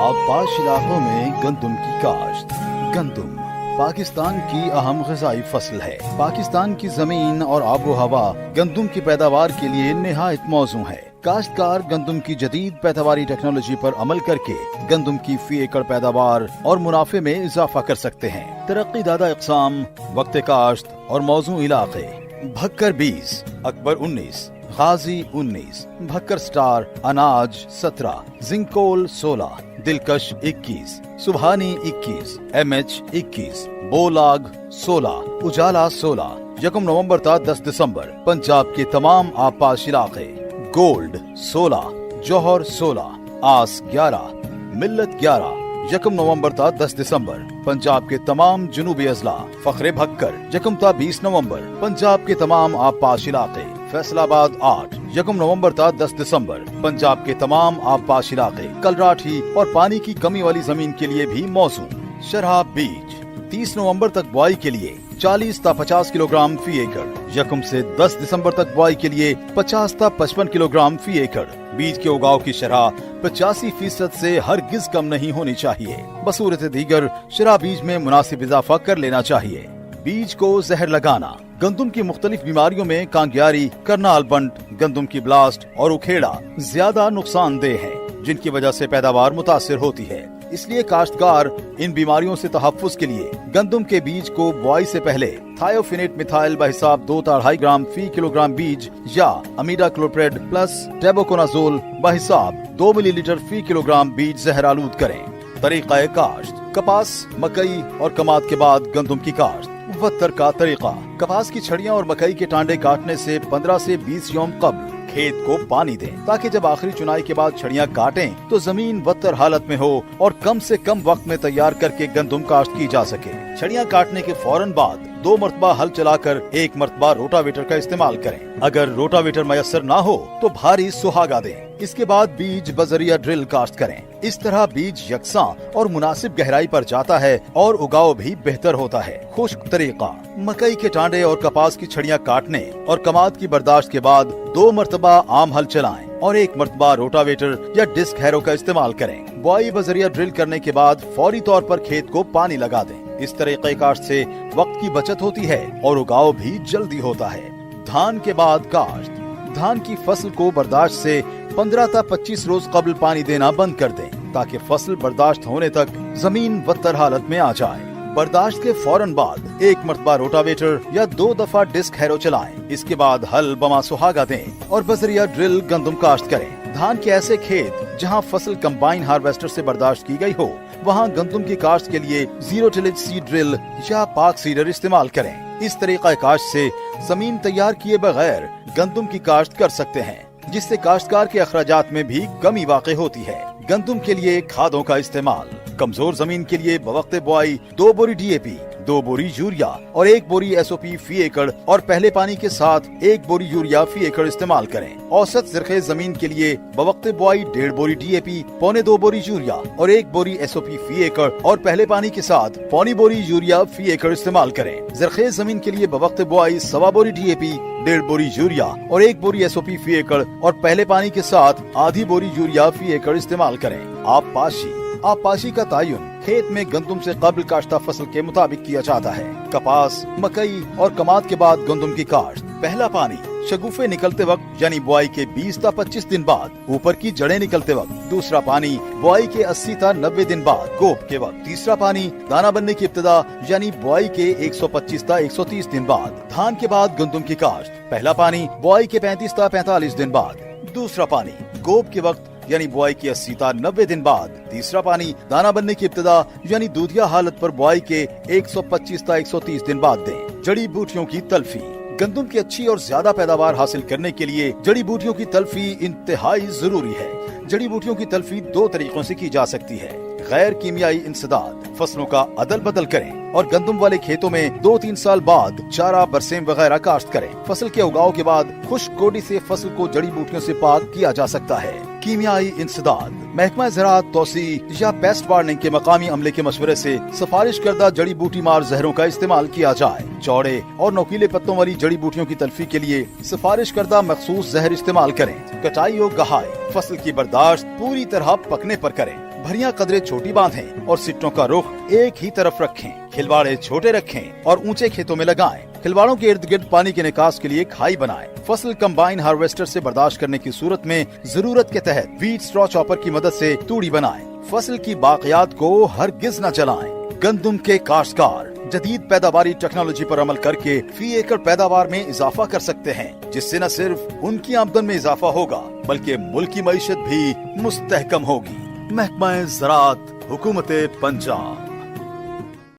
आबपाश इलाकों में गंदम की काश्त। गंदम पाकिस्तान की अहम ग़िज़ाई फसल है। पाकिस्तान की जमीन और आबो हवा गंदम की पैदावार के लिए निहायत मौजू है। काश्तकार गंदम की जदीद पैदावारी टेक्नोलॉजी पर अमल करके गंदम की फी एकड़ पैदावार और मुनाफे में इजाफा कर सकते हैं। तरक्की दादा इक़साम, वक्त काश्त और मौजू इलाके। भक्कर 20, अकबर 19, गाजी 19, भक्कर स्टार अनाज 17, जिंकोल 16, दिलकश 21, सुबहानी 21, MH 21, बोलाग 16, उजाला 16। यकम नवंबर था 10 दिसंबर पंजाब के तमाम आबपाश इलाके। गोल्ड 16, जौहर 16, आस 11, मिल्लत 11। यकम नवंबर था 10 दिसंबर पंजाब के तमाम जुनूबी अजला। फखरे भक्कर यकम था 20 नवंबर पंजाब के तमाम आबपाश इलाके। फैसलाबाद 8, यकम नवंबर था 10 दिसंबर पंजाब के तमाम आबपाश इलाके। कलराठी और पानी की कमी वाली जमीन के लिए भी मौसू। शराब बीज 30 नवंबर तक बुआई के लिए 40 ता 50 किलोग्राम फी एकड़। यकम से 10 दिसंबर तक बुआई के लिए 50 ता 55 किलोग्राम फी एकड़। बीज के उगाव की शरह 85% से हरगिज कम नहीं होनी चाहिए। बसूरत दीगर शरह बीज में मुनासिब इजाफा कर लेना चाहिए। बीज को जहर लगाना। गंदम की मुख्तलिफ बीमारियों में कांगियारी, करनाल बंट, गंदम की ब्लास्ट और उखेड़ा ज्यादा नुकसानदेह है, जिनकी वजह से पैदावार मुतासिर होती है। इसलिए काश्तकार इन बीमारियों से तहफ़्फ़ुज़ के लिए गंदम के बीज को बुआई से पहले थायोफिनेट मिथाइल बहिसाब 2 ता 2.5 ग्राम फी किलोग्राम बीज या अमीडाक्लोप्रेड प्लस टेबोकोनाजोल बहिसाब 2 मिलीलीटर फी किलोग्राम बीज जहर आलूद करें। तरीक़ा काश्त। कपास, मकई और कमाद के बाद गंदम की काश्त। वत्तर का तरीका। कपास की छड़ियाँ और मकई के टांडे काटने से 15 से 20 यौम कब्ल खेत को पानी दें, ताकि जब आखिरी चुनाई के बाद छड़ियाँ काटें तो जमीन वत्तर हालत में हो और कम से कम वक्त में तैयार करके गंदम काश्त की जा सके। छड़ियाँ काटने के फौरन बाद 2 मरतबा हल चलाकर 1 मरतबा रोटावेटर का इस्तेमाल करें। अगर रोटावेटर मयसर ना हो तो भारी सुहागा दें। इसके बाद बीज बजरिया ड्रिल काश्त करें। इस तरह बीज यकसां और मुनासिब गहराई पर जाता है और उगाव भी बेहतर होता है। खुश्क तरीका। मकई के टांडे और कपास की छड़ियाँ काटने और कमाद की बर्दाश्त के बाद 2 मरतबा आम हल चलाएं और 1 मरतबा रोटावेटर या डिस्क हैरो का इस्तेमाल करें। बुआई बजरिया ड्रिल करने के बाद फौरी तौर पर खेत को पानी लगा दें। इस तरीके काश्त से वक्त की बचत होती है और उगाव भी जल्दी होता है। धान के बाद काश्त। धान की फसल को बर्दाश्त से 15 ता 25 रोज कबल पानी देना बंद कर दें, ताकि फसल बर्दाश्त होने तक जमीन वत्तर हालत में आ जाए। बर्दाश्त के फौरन बाद 1 मरतबा रोटावेटर या 2 दफा डिस्क हैरो चलाएं। इसके बाद हल बमा सुहागा दें और बजरिया ड्रिल गंदम काश्त करें। धान के ऐसे खेत जहां फसल कंबाइन हार्वेस्टर से बर्दाश्त की गई हो, वहां गंदम की काश्त के लिए 0 टिलेज सीड ड्रिल या पाक सीडर इस्तेमाल करें। इस तरीका काश्त से जमीन तैयार किए बगैर गंदम की काश्त कर सकते हैं, जिससे काश्तकार के अखराजात में भी कमी वाक़ई होती है। गंदम के लिए खादों का इस्तेमाल। कमजोर जमीन के लिए बवक्त बुआई 2 बोरी DAP, 2 बोरी यूरिया और 1 बोरी SOP फी एकड़ और पहले पानी के साथ 1 बोरी यूरिया फी एकड़ इस्तेमाल करें। औसत ज़रख़ेज़ जमीन के लिए बवक्त बुआई 1.5 बोरी DAP, पौने 2 बोरी यूरिया और 1 बोरी SOP फी एकड़ और पहले पानी के साथ पौनी बोरी यूरिया फी एकड़ इस्तेमाल करें। ज़रख़ेज़ जमीन के लिए बवक्त बुआई 1.25 बोरी DAP, 1.5 बोरी यूरिया और 1 बोरी SOP फी एकड़ और पहले पानी के साथ आधी बोरी यूरिया फी एकड़ इस्तेमाल करें। आबपाशी का तयन खेत में गंदम से कबल काश्ता फसल के मुताबिक किया जाता है। कपास, मकई और कमाद के बाद गंदम की काश्त। पहला पानी शगुफे निकलते वक्त यानी बुआई के 20 ता 25 दिन बाद। ऊपर की जड़ें निकलते वक्त। दूसरा पानी बुआई के 80 ता 90 दिन बाद कोप के वक्त। तीसरा पानी दाना बनने की इब्तिदा यानी बुआई के 125 ता 130 दिन बाद। धान के बाद गंदम की काश्त। पहला पानी बुआई के 35 ता 45 दिन बाद। दूसरा पानी गोब के वक्त यानी बुआई के 80 ता 90 दिन बाद। तीसरा पानी दाना बनने की इब्तिदा यानी दूधिया हालत पर बुआई के 125 ता 130 दिन बाद दें। जड़ी बूटियों की तलफी। गंदम की अच्छी और ज्यादा पैदावार हासिल करने के लिए जड़ी बूटियों की तलफी इंतहाई जरूरी है। जड़ी बूटियों की तलफी 2 तरीकों से की जा सकती है। गैर कीमियाई इंसदाद। फसलों का अदल बदल करें और गंदम वाले खेतों में 2-3 साल बाद चारा, बरसेम वगैरह काश्त करें। फसल के उगाव के बाद खुश्क गोडी से फसल को जड़ी बूटियों से पाक किया जा सकता है। कीमियाई इंसदाद। महकमा ज़राअत तौसी या पेस्ट वार्निंग के मकामी अमले के मशवरे से सिफारिश करदा जड़ी बूटी मार जहरों का इस्तेमाल किया जाए। चौड़े और नोकीले पत्तों वाली जड़ी बूटियों की तलफी के लिए सिफारिश करदा मखसूस जहर इस्तेमाल करें। कटाई और गहाई। फसल की बर्दाश्त पूरी तरह पकने पर करें। भरियां कदरें छोटी बांधें और सिट्टों का रुख एक ही तरफ रखें। खिलवाड़े छोटे रखें और ऊंचे खेतों में लगाएं। खिलवाड़ों के इर्द गिर्द पानी के निकास के लिए खाई बनाएं। फसल कंबाइन हार्वेस्टर से बर्दाश्त करने की सूरत में जरूरत के तहत वीड स्ट्रॉ चॉपर की मदद से तूड़ी बनाएं। फसल की बाकियात को हरगिज न जलाएं। गंदुम के काश्तकार जदीद पैदावारी टेक्नोलॉजी पर अमल करके फी एकड़ पैदावार में इजाफा कर सकते हैं, जिससे न सिर्फ उनकी आमदन में इजाफा होगा बल्कि मुल्क की मईशत भी मुस्तहकम होगी। महकमा ज़राअत, हुकूमत पंजाब।